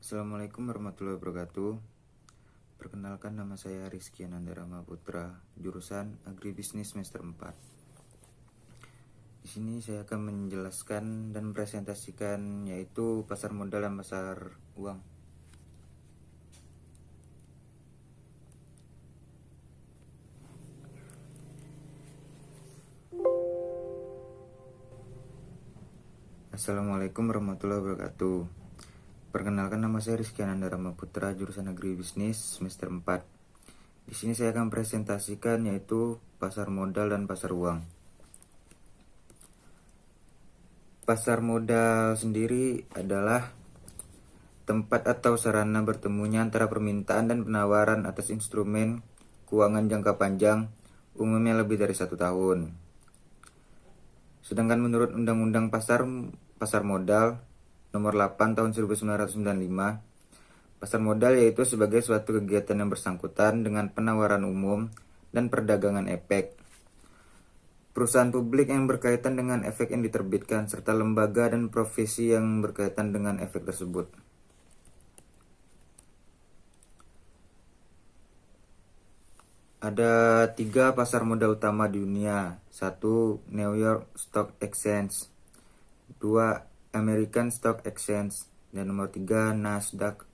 Assalamualaikum warahmatullahi wabarakatuh. Perkenalkan, nama saya Rizky Ananda Rama Putra, jurusan Agribisnis semester 4. Di sini saya akan menjelaskan dan presentasikan yaitu pasar modal dan pasar uang. Assalamualaikum warahmatullahi wabarakatuh. Perkenalkan, nama saya Rizky Ananda Rama Putra, jurusan Agribisnis semester 4. Di sini saya akan presentasikan yaitu pasar modal dan pasar uang. Pasar modal sendiri adalah tempat atau sarana bertemunya antara permintaan dan penawaran atas instrumen keuangan jangka panjang, umumnya lebih dari 1 tahun. Sedangkan menurut Undang-Undang Pasar Modal Nomor 8 tahun 1995, pasar modal yaitu sebagai suatu kegiatan yang bersangkutan dengan penawaran umum dan perdagangan efek, perusahaan publik yang berkaitan dengan efek yang diterbitkan, serta lembaga dan profesi yang berkaitan dengan efek tersebut. Ada 3 pasar modal utama di dunia. 1. New York Stock Exchange. 2. American Stock Exchange. Dan nomor 3. Nasdaq.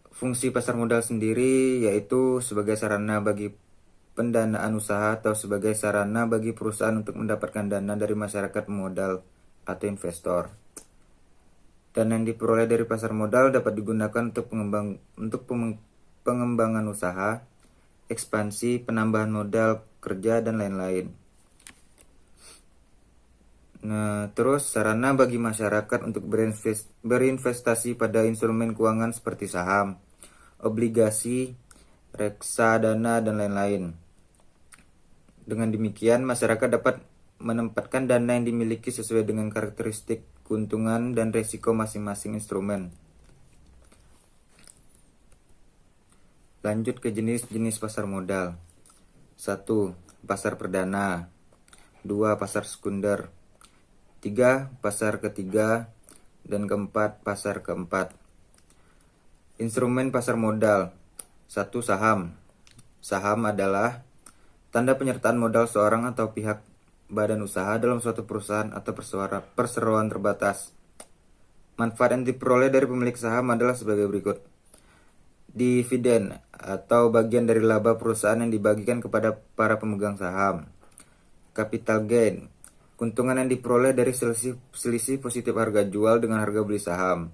Fungsi pasar modal sendiri yaitu sebagai sarana bagi pendanaan usaha atau sebagai sarana bagi perusahaan untuk mendapatkan dana dari masyarakat pemodal atau investor. Dana yang diperoleh dari pasar modal dapat digunakan untuk pengembangan usaha, ekspansi, penambahan modal kerja, dan lain-lain. Nah, terus sarana bagi masyarakat untuk berinvestasi pada instrumen keuangan seperti saham, obligasi, reksadana, dan lain-lain. Dengan demikian, masyarakat dapat menempatkan dana yang dimiliki sesuai dengan karakteristik keuntungan dan risiko masing-masing instrumen. Lanjut ke jenis-jenis pasar modal. 1. Pasar perdana. 2. Pasar sekunder. 3. Pasar ketiga. Dan keempat, pasar keempat. Instrumen pasar modal. 1. Saham. Saham adalah tanda penyertaan modal seorang atau pihak badan usaha dalam suatu perusahaan atau perseroan terbatas. Manfaat yang diperoleh dari pemilik saham adalah sebagai berikut. Dividen atau bagian dari laba perusahaan yang dibagikan kepada para pemegang saham. Capital gain, keuntungan yang diperoleh dari selisih positif harga jual dengan harga beli saham.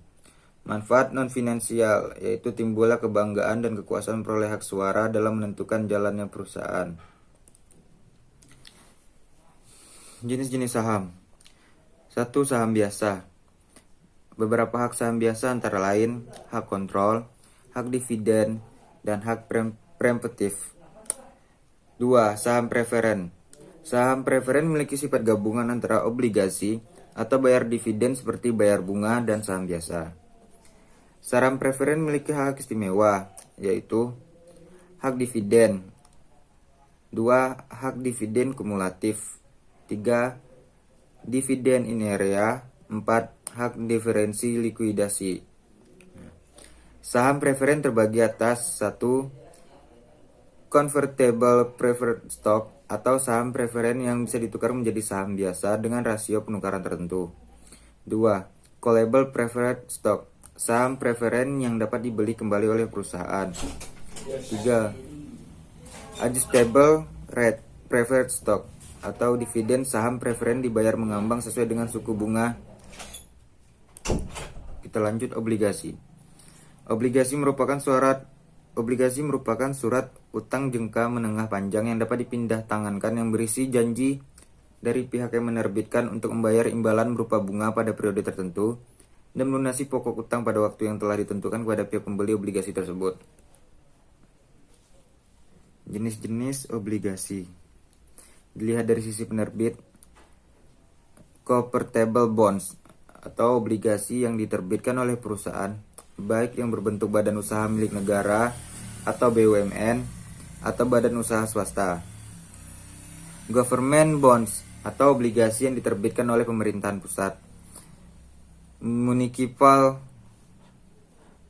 Manfaat non-finansial, yaitu timbullah kebanggaan dan kekuasaan memperoleh hak suara dalam menentukan jalannya perusahaan. Jenis-jenis saham. 1. Saham biasa. Beberapa hak saham biasa antara lain hak kontrol, hak dividen, dan hak preemptif. 2. Saham preferen. Saham preferen memiliki sifat gabungan antara obligasi atau bayar dividen seperti bayar bunga dan saham biasa. Saham preferen memiliki hak istimewa, yaitu hak dividen. 2. Hak dividen kumulatif. 3. Dividen in area. 4. Hak diferensi likuidasi. Saham preferen terbagi atas 1. Convertible preferred stock atau saham preferen yang bisa ditukar menjadi saham biasa dengan rasio penukaran tertentu. 2. Callable preferred stock, saham preferen yang dapat dibeli kembali oleh perusahaan. 3. Adjustable rate preferred stock atau dividen saham preferen dibayar mengambang sesuai dengan suku bunga. Kita lanjut obligasi. Obligasi merupakan surat utang jangka menengah panjang yang dapat dipindah tangankan yang berisi janji dari pihak yang menerbitkan untuk membayar imbalan berupa bunga pada periode tertentu dan melunasi pokok utang pada waktu yang telah ditentukan kepada pihak pembeli obligasi tersebut. Jenis-jenis obligasi. Dilihat dari sisi penerbit, convertible bonds atau obligasi yang diterbitkan oleh perusahaan, baik yang berbentuk badan usaha milik negara atau BUMN atau badan usaha swasta. Government bonds atau obligasi yang diterbitkan oleh pemerintahan pusat. Municipal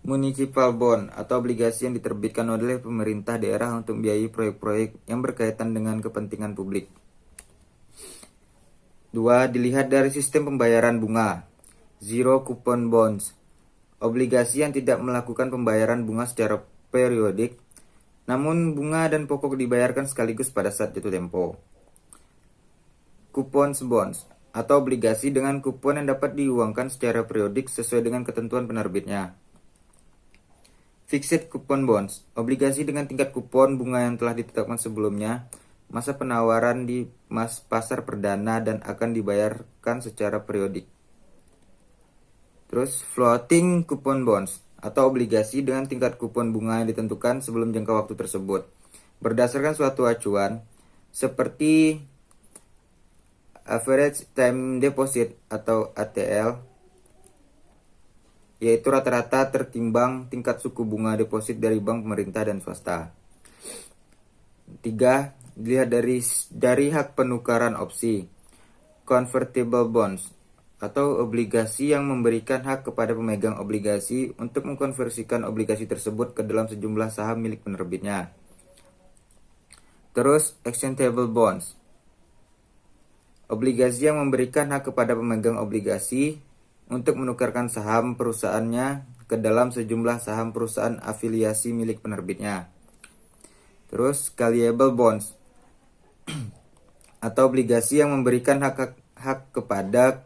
Municipal bond atau obligasi yang diterbitkan oleh pemerintah daerah untuk membiayai proyek-proyek yang berkaitan dengan kepentingan publik. 2. Dilihat dari sistem pembayaran bunga. Zero coupon bonds. Obligasi yang tidak melakukan pembayaran bunga secara periodik, namun bunga dan pokok dibayarkan sekaligus pada saat jatuh tempo. Coupons bonds atau obligasi dengan kupon yang dapat diuangkan secara periodik sesuai dengan ketentuan penerbitnya. Fixed coupon bonds, obligasi dengan tingkat kupon bunga yang telah ditetapkan sebelumnya, masa penawaran di pasar perdana dan akan dibayarkan secara periodik. Terus floating coupon bonds atau obligasi dengan tingkat kupon bunga yang ditentukan sebelum jangka waktu tersebut, berdasarkan suatu acuan seperti average time deposit atau ATL, yaitu rata-rata tertimbang tingkat suku bunga deposit dari bank pemerintah dan swasta. 3. Dilihat dari hak penukaran opsi. Convertible bonds atau obligasi yang memberikan hak kepada pemegang obligasi untuk mengkonversikan obligasi tersebut ke dalam sejumlah saham milik penerbitnya. Terus exchangeable bonds, obligasi yang memberikan hak kepada pemegang obligasi untuk menukarkan saham perusahaannya ke dalam sejumlah saham perusahaan afiliasi milik penerbitnya. Terus callable bonds atau obligasi yang memberikan hak kepada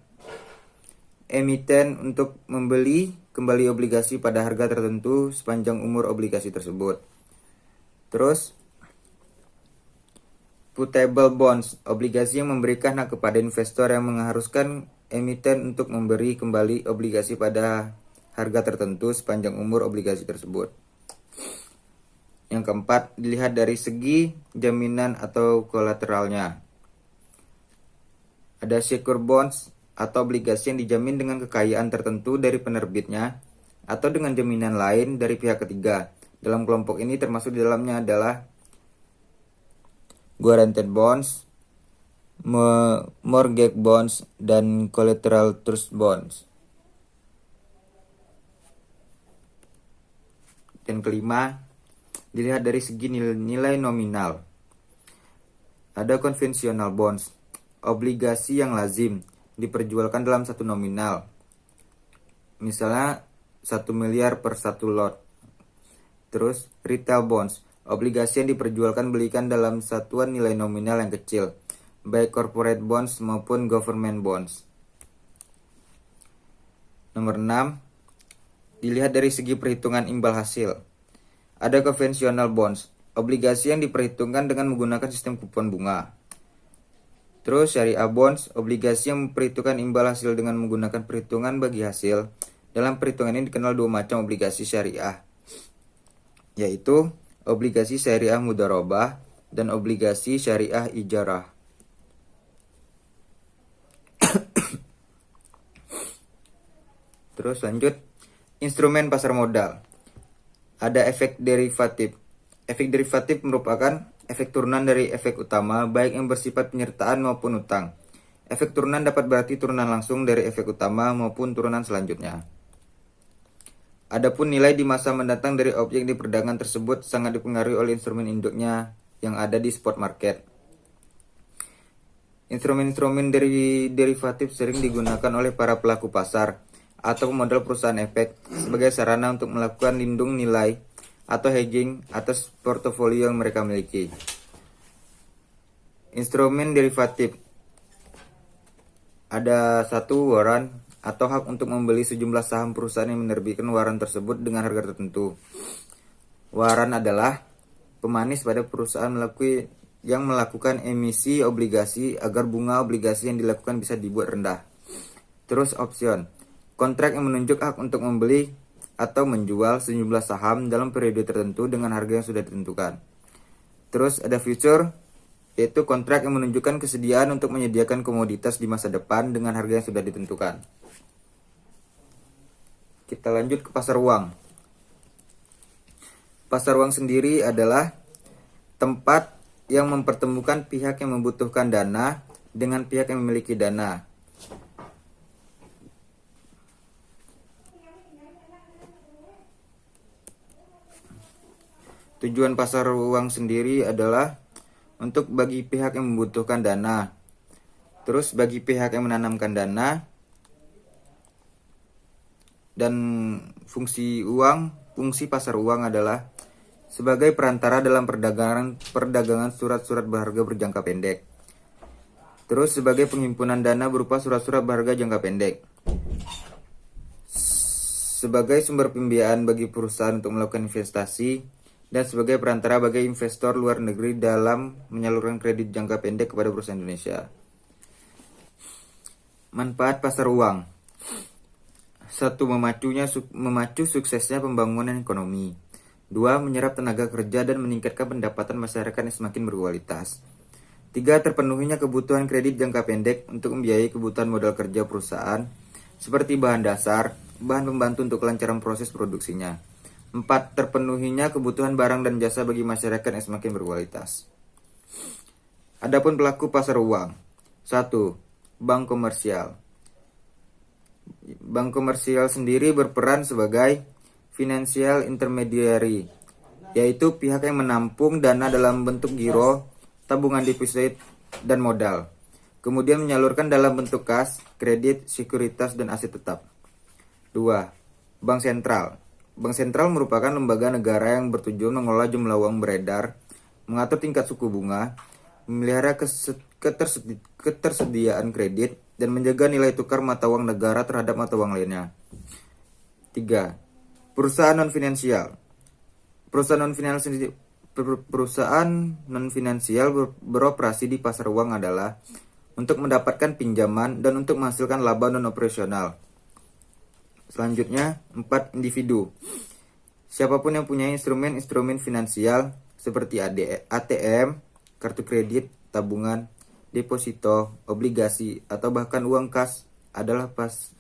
emiten untuk membeli kembali obligasi pada harga tertentu sepanjang umur obligasi tersebut. Terus putable bonds, obligasi yang memberikan hak kepada investor yang mengharuskan emiten untuk memberi kembali obligasi pada harga tertentu sepanjang umur obligasi tersebut. Yang keempat, dilihat dari segi jaminan atau kolateralnya. Ada secure bonds atau obligasi yang dijamin dengan kekayaan tertentu dari penerbitnya atau dengan jaminan lain dari pihak ketiga. Dalam kelompok ini termasuk di dalamnya adalah guaranteed bonds, mortgage bonds, dan collateral trust bonds. Dan kelima, dilihat dari segi nilai nominal. Ada konvensional bonds, obligasi yang lazim diperjualkan dalam satu nominal. Misalnya 1 miliar per satu lot. Terus retail bonds, obligasi yang diperjualkan belikan dalam satuan nilai nominal yang kecil, baik corporate bonds maupun government bonds. Nomor 6, dilihat dari segi perhitungan imbal hasil. Ada conventional bonds, obligasi yang diperhitungkan dengan menggunakan sistem kupon bunga. Terus syariah bonds, obligasi yang memperhitungkan imbal hasil dengan menggunakan perhitungan bagi hasil. Dalam perhitungan ini dikenal dua macam obligasi syariah, yaitu obligasi syariah mudharabah dan obligasi syariah ijarah. Terus lanjut, instrumen pasar modal. Ada efek derivatif. Efek derivatif merupakan efek turunan dari efek utama, baik yang bersifat penyertaan maupun utang. Efek turunan dapat berarti turunan langsung dari efek utama maupun turunan selanjutnya. Adapun nilai di masa mendatang dari objek di perdagangan tersebut sangat dipengaruhi oleh instrumen induknya yang ada di spot market. Instrumen-instrumen dari derivatif sering digunakan oleh para pelaku pasar atau pemodal perusahaan efek sebagai sarana untuk melakukan lindung nilai atau hedging atas portofolio yang mereka miliki. Instrumen derivatif ada satu warrant atau hak untuk membeli sejumlah saham perusahaan yang menerbitkan warrant tersebut dengan harga tertentu. Warrant adalah pemanis pada perusahaan yang melakukan emisi obligasi agar bunga obligasi yang dilakukan bisa dibuat rendah. Terus option, kontrak yang menunjuk hak untuk membeli atau menjual sejumlah saham dalam periode tertentu dengan harga yang sudah ditentukan. Terus ada future, yaitu kontrak yang menunjukkan kesediaan untuk menyediakan komoditas di masa depan dengan harga yang sudah ditentukan. Kita lanjut ke pasar uang. Pasar uang sendiri adalah tempat yang mempertemukan pihak yang membutuhkan dana dengan pihak yang memiliki dana. Tujuan pasar uang sendiri adalah untuk bagi pihak yang membutuhkan dana. Terus bagi pihak yang menanamkan dana, dan fungsi pasar uang adalah sebagai perantara dalam perdagangan surat-surat berharga berjangka pendek. Terus sebagai penghimpunan dana berupa surat-surat berharga jangka pendek. Sebagai sumber pembiayaan bagi perusahaan untuk melakukan investasi, dan sebagai perantara bagi investor luar negeri dalam menyalurkan kredit jangka pendek kepada perusahaan Indonesia. Manfaat pasar uang. 1. Memacu suksesnya pembangunan ekonomi. 2. Menyerap tenaga kerja dan meningkatkan pendapatan masyarakat yang semakin berkualitas. 3. Terpenuhinya kebutuhan kredit jangka pendek untuk membiayai kebutuhan modal kerja perusahaan, seperti bahan dasar, bahan pembantu untuk kelancaran proses produksinya. 4. Terpenuhinya kebutuhan barang dan jasa bagi masyarakat yang semakin berkualitas. Adapun pelaku pasar uang. 1. Bank komersial. Bank komersial sendiri berperan sebagai financial intermediary, yaitu pihak yang menampung dana dalam bentuk giro, tabungan deposit, dan modal, kemudian menyalurkan dalam bentuk kas, kredit, sekuritas, dan aset tetap. 2. Bank sentral. Bank sentral merupakan lembaga negara yang bertujuan mengelola jumlah uang beredar, mengatur tingkat suku bunga, memelihara ketersediaan kredit, dan menjaga nilai tukar mata uang negara terhadap mata uang lainnya. 3. Perusahaan non-finansial. Perusahaan non-finansial beroperasi di pasar uang adalah untuk mendapatkan pinjaman dan untuk menghasilkan laba non-operasional. Selanjutnya, 4. Individu. Siapapun yang punya instrumen-instrumen finansial seperti ATM, kartu kredit, tabungan, deposito, obligasi, atau bahkan uang kas adalah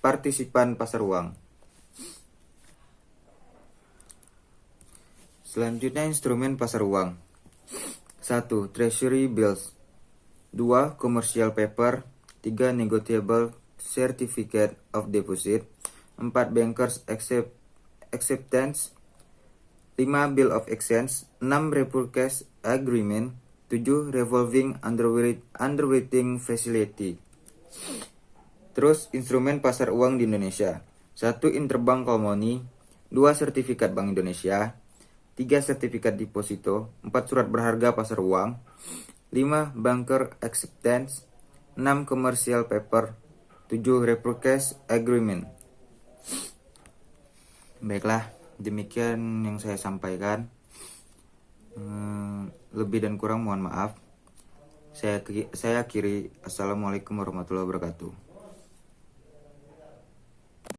partisipan pasar uang. Selanjutnya, instrumen pasar uang. 1. Treasury bills. 2. Commercial paper. 3. Negotiable certificate of deposit. 4. Bankers acceptance. 5. Bill of exchange. 6. repurchase agreement. 7. Revolving underwriting facility. Terus instrumen pasar uang di Indonesia. 1. Interbank call money. 2. Sertifikat Bank Indonesia. 3. Sertifikat deposito. 4. Surat berharga pasar uang. 5. Banker acceptance. 6. Commercial paper. 7. Repurchase agreement. Baiklah, demikian yang saya sampaikan. Lebih dan kurang mohon maaf. Saya akhiri. Assalamualaikum warahmatullahi wabarakatuh.